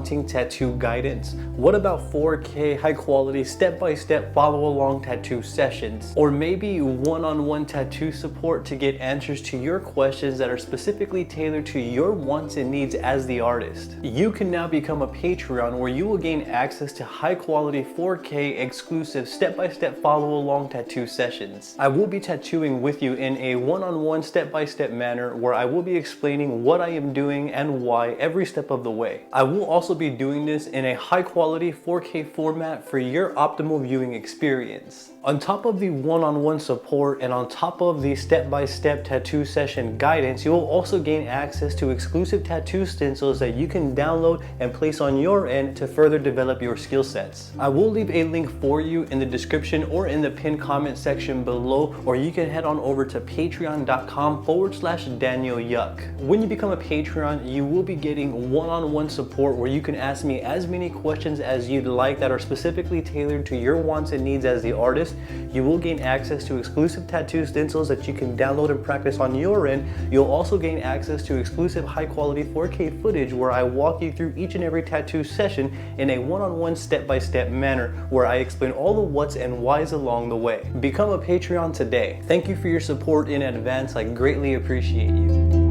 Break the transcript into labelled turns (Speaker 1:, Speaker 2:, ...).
Speaker 1: wanting tattoo guidance? What about 4K high quality step-by-step follow along tattoo sessions? Or maybe one-on-one tattoo support to get answers to your questions that are specifically tailored to your wants and needs as the artist? You can now become a Patreon where you will gain access to high quality 4K exclusive step-by-step follow along tattoo sessions. I will be tattooing with you in a one-on-one step-by-step manner where I will be explaining what I am doing and why every step of the way. I will also be doing this in a high quality 4K format for your optimal viewing experience. On top of the one-on-one support and on top of the step-by-step tattoo session guidance, you will also gain access to exclusive tattoo stencils that you can download and place on your end to further develop your skill sets. I will leave a link for you in the description or in the pinned comment section below, or you can head on over to patreon.com/Daniel Yuck. When you become a Patreon, you will be getting one-on-one support where you can ask me as many questions as you'd like that are specifically tailored to your wants and needs as the artist. You will gain access to exclusive tattoo stencils that you can download and practice on your end. You'll also gain access to exclusive high quality 4K footage where I walk you through each and every tattoo session in a one-on-one step-by-step manner where I explain all the what's and whys along the way. Become a Patreon today. Thank you for your support in advance. I greatly appreciate you.